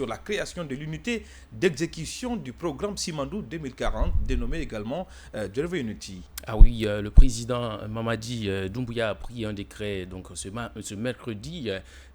la création de l'unité d'exécution du programme Simandou 2040, dénommé également Deliver Unity. Ah oui, le président Mamadi Doumbouya a pris un décret donc, ce mercredi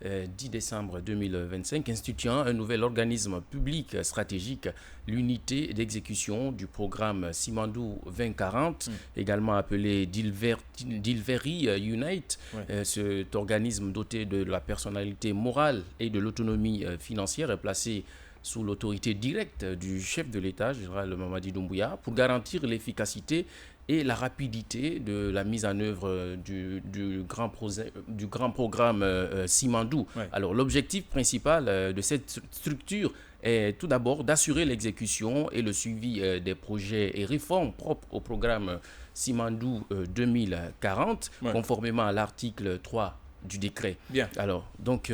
10 décembre 2025 instituant un nouvel organisme public stratégique, l'unité d'exécution du programme Simandou 2040, également appelé Dilveri Unite. Cet organisme doté de la personnalité morale et de l'autonomie financière est placé sous l'autorité directe du chef de l'État, général Mamadi Doumbouya, pour garantir l'efficacité et la rapidité de la mise en œuvre du grand programme Simandou. Alors, l'objectif principal de cette structure est tout d'abord d'assurer l'exécution et le suivi des projets et réformes propres au programme Simandou 2040, conformément à l'article 3 du décret. Bien. Alors, donc,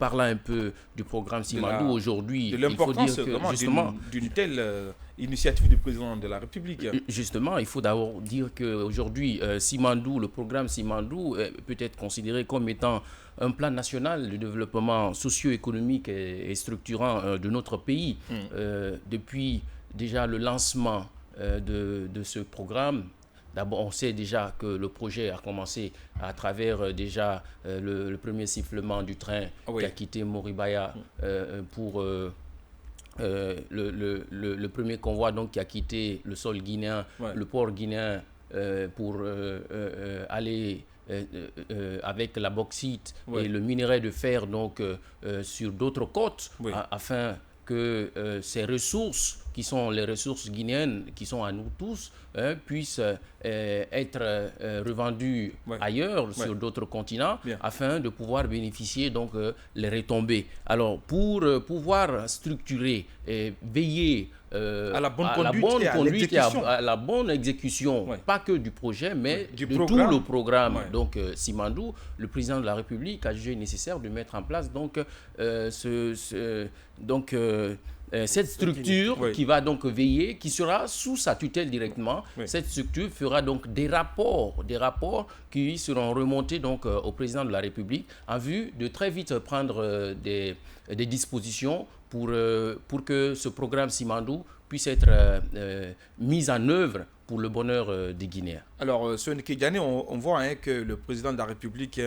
parlant un peu du programme Simandou aujourd'hui, il faut dire que justement d'une telle initiative du président de la République. Justement, il faut d'abord dire qu'aujourd'hui, Simandou, le programme Simandou peut être considéré comme étant un plan national de développement socio-économique et structurant de notre pays. Depuis déjà le lancement de ce programme, d'abord, on sait déjà que le projet a commencé à travers déjà le premier sifflement du train qui a quitté Moribaya pour le premier convoi donc, qui a quitté le sol guinéen, le port guinéen pour aller avec la bauxite et le minerai de fer donc, sur d'autres côtes afin que ces ressources qui sont les ressources guinéennes, qui sont à nous tous, puissent être revendues ailleurs, sur d'autres continents, afin de pouvoir bénéficier donc les retombées. Alors, pour pouvoir structurer et veiller à la bonne conduite et à la bonne exécution, pas que du projet, mais de tout le programme. Donc, Simandou, le président de la République a jugé nécessaire de mettre en place donc, cette structure qui va donc veiller, qui sera sous sa tutelle directement. Cette structure fera donc des rapports qui seront remontés donc au président de la République en vue de très vite prendre des dispositions pour que ce programme Simandou puisse être mis en œuvre pour le bonheur des Guinéens. Alors, sur Nkédiané, on voit que le président de la République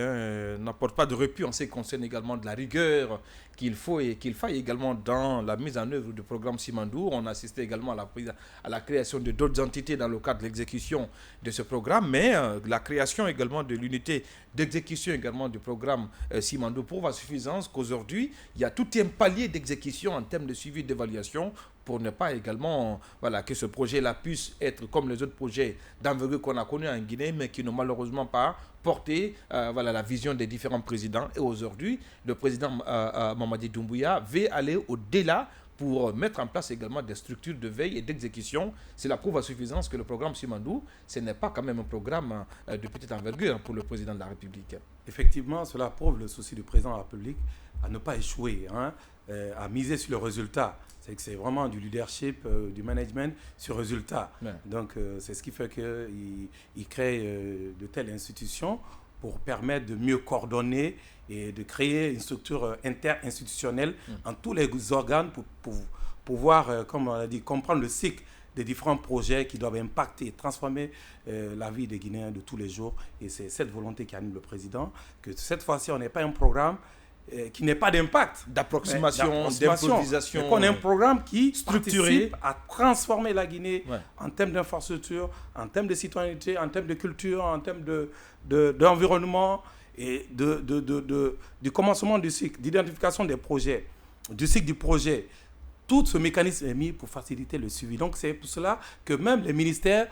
n'apporte pas de répit en ce qui concerne également de la rigueur qu'il faut et qu'il faille également dans la mise en œuvre du programme Simandou. On a assisté également à la création de d'autres entités dans le cadre de l'exécution de ce programme, mais la création également de l'unité d'exécution également du programme Simandou prouve à suffisance qu'aujourd'hui, il y a tout un palier d'exécution en termes de suivi d'évaluation pour ne pas également que ce projet-là puisse être comme les autres projets d'envergure qu'on a connus en Guinée, mais qui n'ont malheureusement pas porté la vision des différents présidents. Et aujourd'hui, le président Mamadi Doumbouya veut aller au-delà pour mettre en place également des structures de veille et d'exécution. Cela prouve à suffisance que le programme Simandou, ce n'est pas quand même un programme de petite envergure pour le président de la République. Effectivement, cela prouve le souci du président de la République à ne pas échouer, à miser sur le résultat. C'est que c'est vraiment du leadership, du management sur résultat. Donc, c'est ce qui fait qu'il crée de telles institutions pour permettre de mieux coordonner et de créer une structure interinstitutionnelle en tous les organes pour pouvoir, comme on a dit, comprendre le cycle des différents projets qui doivent impacter et transformer la vie des Guinéens de tous les jours. Et c'est cette volonté qui anime le président, que cette fois-ci, on n'est pas un programme qui n'ait pas d'impact, d'approximation, d'improvisation, mais qu'on ait un programme qui structuré à transformer la Guinée en termes d'infrastructure, en termes de citoyenneté, en termes de culture, en termes d'environnement et du commencement du cycle, d'identification des projets, du cycle du projet. Tout ce mécanisme est mis pour faciliter le suivi. Donc c'est pour cela que même les ministères,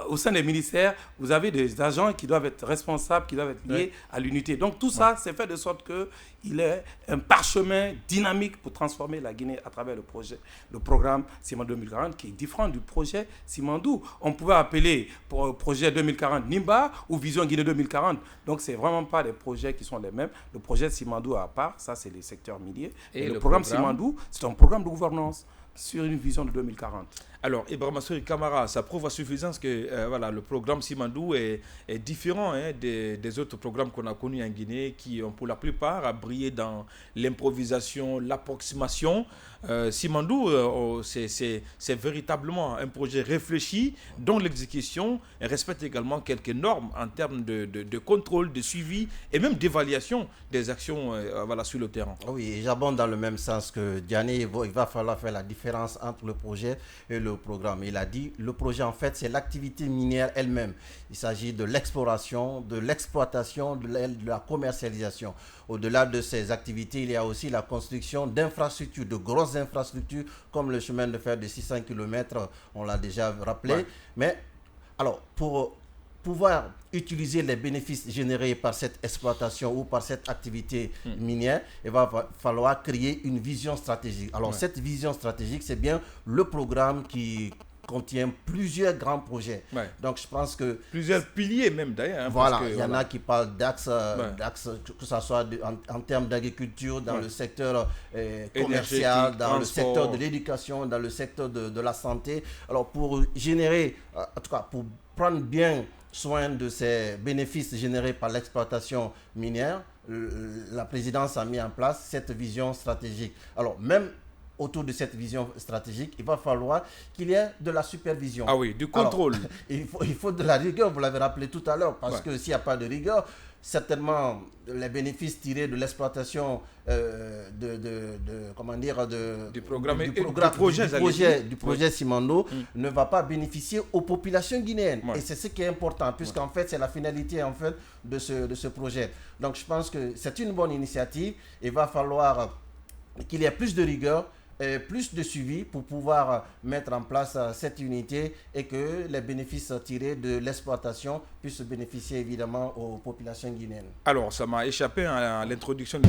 au sein des ministères, vous avez des agents qui doivent être responsables, qui doivent être liés à l'unité. Donc tout ça, c'est fait de sorte qu'il est un parchemin dynamique pour transformer la Guinée à travers le programme Simandou 2040, qui est différent du projet Simandou. On pouvait appeler pour projet 2040 Nimba ou Vision Guinée 2040. Donc c'est vraiment pas des projets qui sont les mêmes. Le projet Simandou à part, ça c'est les secteurs miniers. Et le programme Simandou, c'est un programme de gouvernance sur une vision de 2040. Alors, Ibrahima Sory Kamara, ça prouve à suffisance que voilà, le programme Simandou est différent des autres programmes qu'on a connus en Guinée qui ont pour la plupart brillé dans l'improvisation, l'approximation. Simandou, c'est véritablement un projet réfléchi dont l'exécution respecte également quelques normes en termes de contrôle, de suivi et même d'évaluation des actions voilà, sur le terrain. Oui, j'abonde dans le même sens que Diané. Il va falloir faire la différence entre le projet et le programme. Il a dit, le projet en fait c'est l'activité minière elle-même. Il s'agit de l'exploration, de l'exploitation, de la commercialisation. Au-delà de ces activités, il y a aussi la construction d'infrastructures, de grosses infrastructures comme le chemin de fer de 600 km, on l'a déjà rappelé. Ouais. Mais alors, pour pouvoir utiliser les bénéfices générés par cette exploitation ou par cette activité minière, il va falloir créer une vision stratégique. Alors, cette vision stratégique, c'est bien le programme qui contient plusieurs grands projets. Ouais. Donc, je pense que... Plusieurs piliers même, d'ailleurs. Hein, voilà, il y en a qui parlent d'axes, que ce soit en termes d'agriculture, dans le secteur commercial, dans le secteur de l'éducation, dans le secteur de la santé. Alors, pour générer, en tout cas, pour prendre bien soin de ces bénéfices générés par l'exploitation minière, la présidence a mis en place cette vision stratégique. Alors, même autour de cette vision stratégique, il va falloir qu'il y ait de la supervision. Ah oui, du contrôle. Alors, il faut de la rigueur, vous l'avez rappelé tout à l'heure, parce que s'il n'y a pas de rigueur, certainement les bénéfices tirés de l'exploitation du projet Simandou ne va pas bénéficier aux populations guinéennes. Ouais. Et c'est ce qui est important, puisqu'en fait, c'est la finalité en fait, de ce projet. Donc, je pense que c'est une bonne initiative. Il va falloir qu'il y ait plus de rigueur, plus de suivi pour pouvoir mettre en place cette unité et que les bénéfices tirés de l'exploitation puissent bénéficier évidemment aux populations guinéennes. Alors, ça m'a échappé à l'introduction.